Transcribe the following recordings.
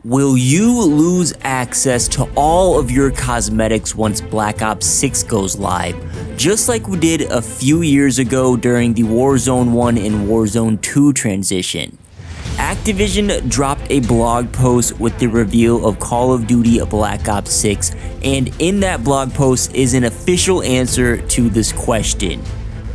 Will you lose access to all of your cosmetics once Black Ops 6 goes live? Just like we did a few years ago during the Warzone 1 and Warzone 2 transition. Activision dropped a blog post with the reveal of Call of Duty Black Ops 6, and in that blog post is an official answer to this question.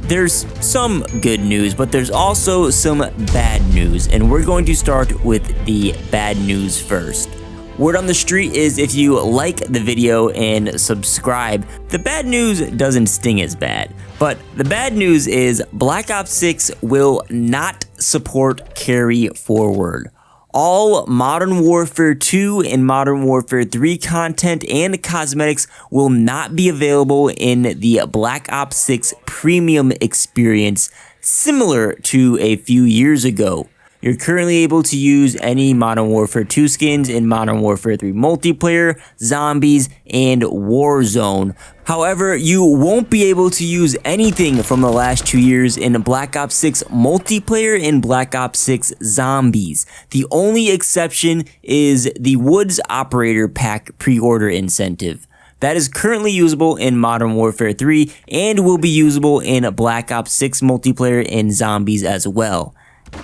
There's some good news, but there's also some bad news, and we're going to start with the bad news first. Word on the street is if you like the video and subscribe, the bad news doesn't sting as bad. But the bad news is Black Ops 6 will not support carry forward. All Modern Warfare 2 and Modern Warfare 3 content and cosmetics will not be available in the Black Ops 6 premium experience, similar to a few years ago. You're currently able to use any Modern Warfare 2 skins in Modern Warfare 3 multiplayer, zombies, and Warzone. However, you won't be able to use anything from the last 2 years in Black Ops 6 multiplayer and Black Ops 6 zombies. The only exception is the Woods Operator Pack pre-order incentive. That is currently usable in Modern Warfare 3 and will be usable in Black Ops 6 multiplayer and zombies as well.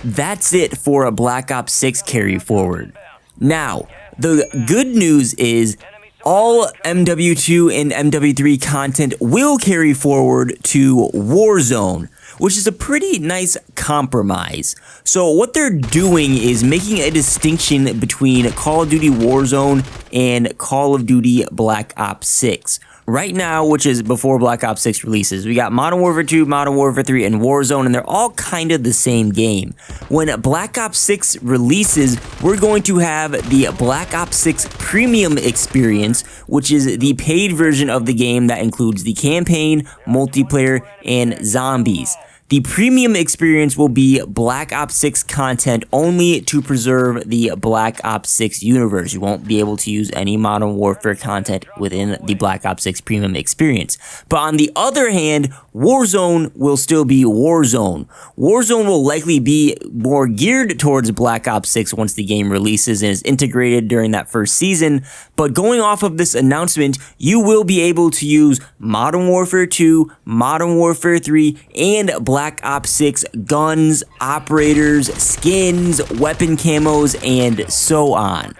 That's it for a Black Ops 6 carry forward. Now, the good news is all MW2 and MW3 content will carry forward to Warzone, which is a pretty nice compromise. So what they're doing is making a distinction between Call of Duty Warzone and Call of Duty Black Ops 6. Right now, which is before Black Ops 6 releases, we got Modern Warfare 2, Modern Warfare 3, and Warzone, and they're all kind of the same game. When Black Ops 6 releases, we're going to have the Black Ops 6 Premium experience, which is the paid version of the game that includes the campaign, multiplayer, and zombies. The premium experience will be Black Ops 6 content only to preserve the Black Ops 6 universe. You won't be able to use any Modern Warfare content within the Black Ops 6 premium experience. But on the other hand, Warzone will still be Warzone. Warzone will likely be more geared towards Black Ops 6 once the game releases and is integrated during that first season. But going off of this announcement, you will be able to use Modern Warfare 2, Modern Warfare 3, and Black Ops 6 guns, operators, skins, weapon camos, and so on.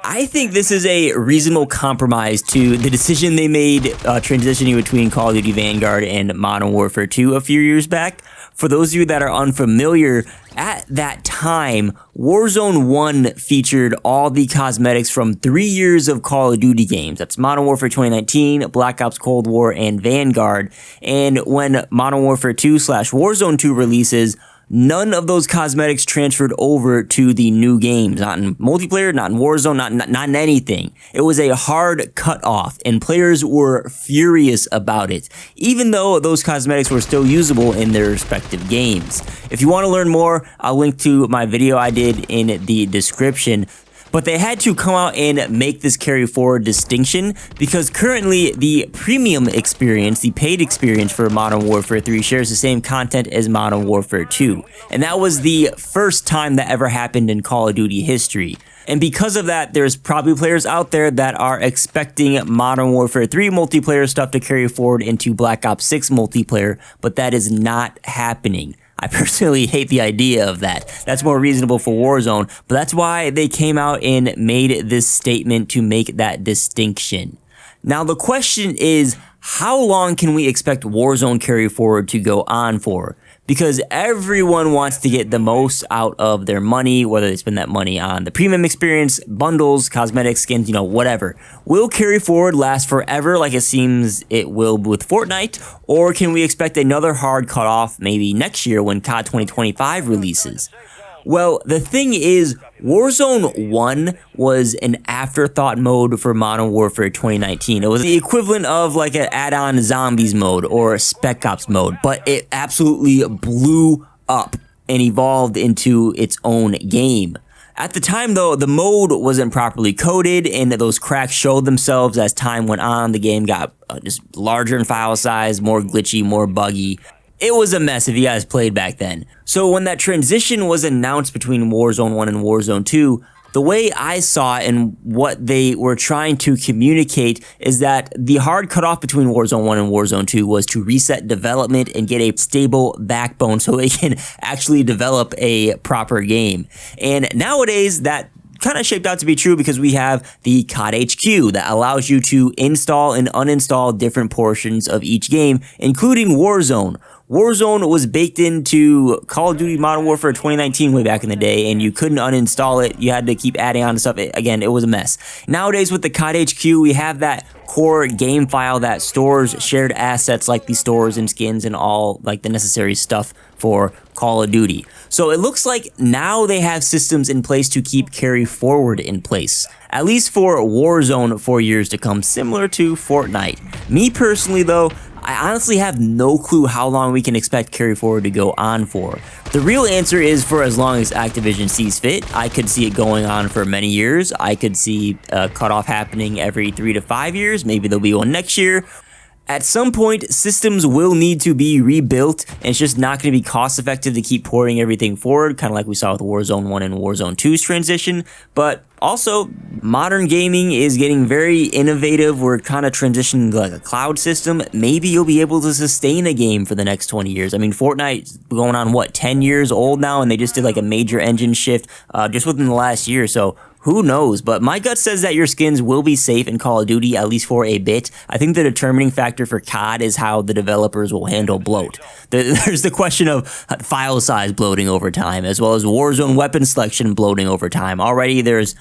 I think this is a reasonable compromise to the decision they made transitioning between Call of Duty Vanguard and Modern Warfare 2 a few years back. For those of you that are unfamiliar, at that time, Warzone 1 featured all the cosmetics from 3 years of Call of Duty games. That's Modern Warfare 2019, Black Ops Cold War, and Vanguard. And when Modern Warfare 2/Warzone 2 releases, none of those cosmetics transferred over to the new games. Not in multiplayer, not in Warzone, not in anything. It was a hard cutoff, and players were furious about it, even though those cosmetics were still usable in their respective games. If you want to learn more, I'll link to my video I did in the description. But they had to come out and make this carry forward distinction because currently the premium experience, the paid experience for Modern Warfare 3 shares the same content as Modern Warfare 2. And that was the first time that ever happened in Call of Duty history. And because of that, there's probably players out there that are expecting Modern Warfare 3 multiplayer stuff to carry forward into Black Ops 6 multiplayer, but that is not happening. I personally hate the idea of that. That's more reasonable for Warzone, but that's why they came out and made this statement to make that distinction. Now the question is, how long can we expect Warzone carry forward to go on for? Because everyone wants to get the most out of their money, whether they spend that money on the premium experience, bundles, cosmetics, skins, whatever. Will carry forward last forever like it seems it will with Fortnite? Or can we expect another hard cutoff maybe next year when COD 2025 releases? Well, the thing is, Warzone 1 was an afterthought mode for Modern Warfare 2019. It was the equivalent of like an add-on zombies mode or a Spec Ops mode, but it absolutely blew up and evolved into its own game. At the time though, the mode wasn't properly coded and those cracks showed themselves as time went on. The game got just larger in file size, more glitchy, more buggy. It was a mess if you guys played back then. So when that transition was announced between Warzone 1 and Warzone 2, The way I saw it and what they were trying to communicate is that the hard cutoff between Warzone 1 and Warzone 2 was to reset development and get a stable backbone so they can actually develop a proper game. And nowadays, that kind of shaped out to be true because we have the COD HQ that allows you to install and uninstall different portions of each game, including Warzone. Warzone was baked into Call of Duty Modern Warfare 2019 way back in the day, and you couldn't uninstall it. You had to keep adding on to stuff. Again, it was a mess. Nowadays, with the COD HQ, we have that core game file that stores shared assets like the stores and skins and all like the necessary stuff for Call of Duty. So it looks like now they have systems in place to keep carry forward in place, at least for Warzone for years to come, similar to Fortnite. Me personally though, I honestly have no clue how long we can expect carry forward to go on for. The real answer is for as long as Activision sees fit. I could see it going on for many years. I could see a cutoff happening every 3 to 5 years. Maybe there'll be one next year. At some point, systems will need to be rebuilt, and it's just not going to be cost effective to keep pouring everything forward, kind of like we saw with Warzone 1 and Warzone 2's transition. But also, modern gaming is getting very innovative. We're kind of transitioning to like a cloud system. Maybe you'll be able to sustain a game for the next 20 years. I mean, Fortnite's going on, what, 10 years old now, and they just did like a major engine shift just within the last year. So who knows? But my gut says that your skins will be safe in Call of Duty, at least for a bit. I think the determining factor for COD is how the developers will handle bloat. There's the question of file size bloating over time, as well as Warzone weapon selection bloating over time. Already there's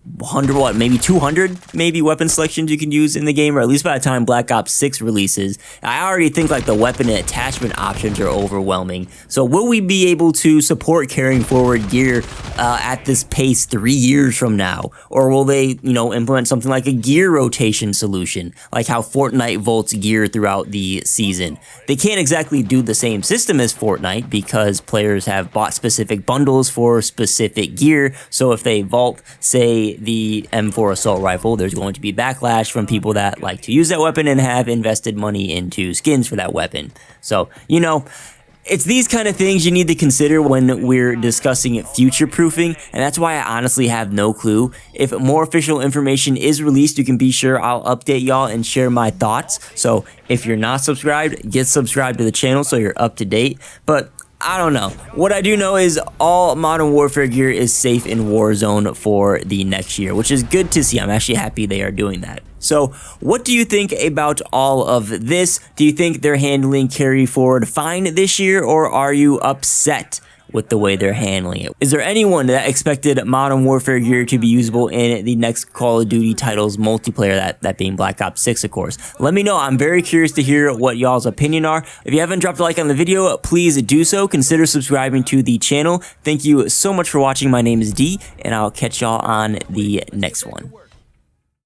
100, what, maybe 200 maybe weapon selections you can use in the game, or at least by the time Black Ops 6 releases. I already think like the weapon and attachment options are overwhelming. So will we be able to support carrying forward gear at this pace 3 years from now? Or will they, implement something like a gear rotation solution, like how Fortnite vaults gear throughout the season? They can't exactly do the same system as Fortnite because players have bought specific bundles for specific gear. So if they vault, say, the M4 assault rifle, there's going to be backlash from people that like to use that weapon and have invested money into skins for that weapon. So, it's these kind of things you need to consider when we're discussing future proofing, and that's why I honestly have no clue. If more official information is released, you can be sure I'll update y'all and share my thoughts. So if you're not subscribed, get subscribed to the channel so you're up to date. But I don't know. What I do know is all Modern Warfare gear is safe in Warzone for the next year, which is good to see. I'm actually happy they are doing that. So what do you think about all of this? Do you think they're handling carry forward fine this year, or are you upset with the way they're handling it? Is there anyone that expected Modern Warfare gear to be usable in the next Call of Duty title's multiplayer, that being Black Ops 6, of course? Let me know. I'm very curious to hear what y'all's opinion are. If you haven't dropped a like on the video, please do so. Consider subscribing to the channel. Thank you so much for watching. My name is D, and I'll catch y'all on the next one.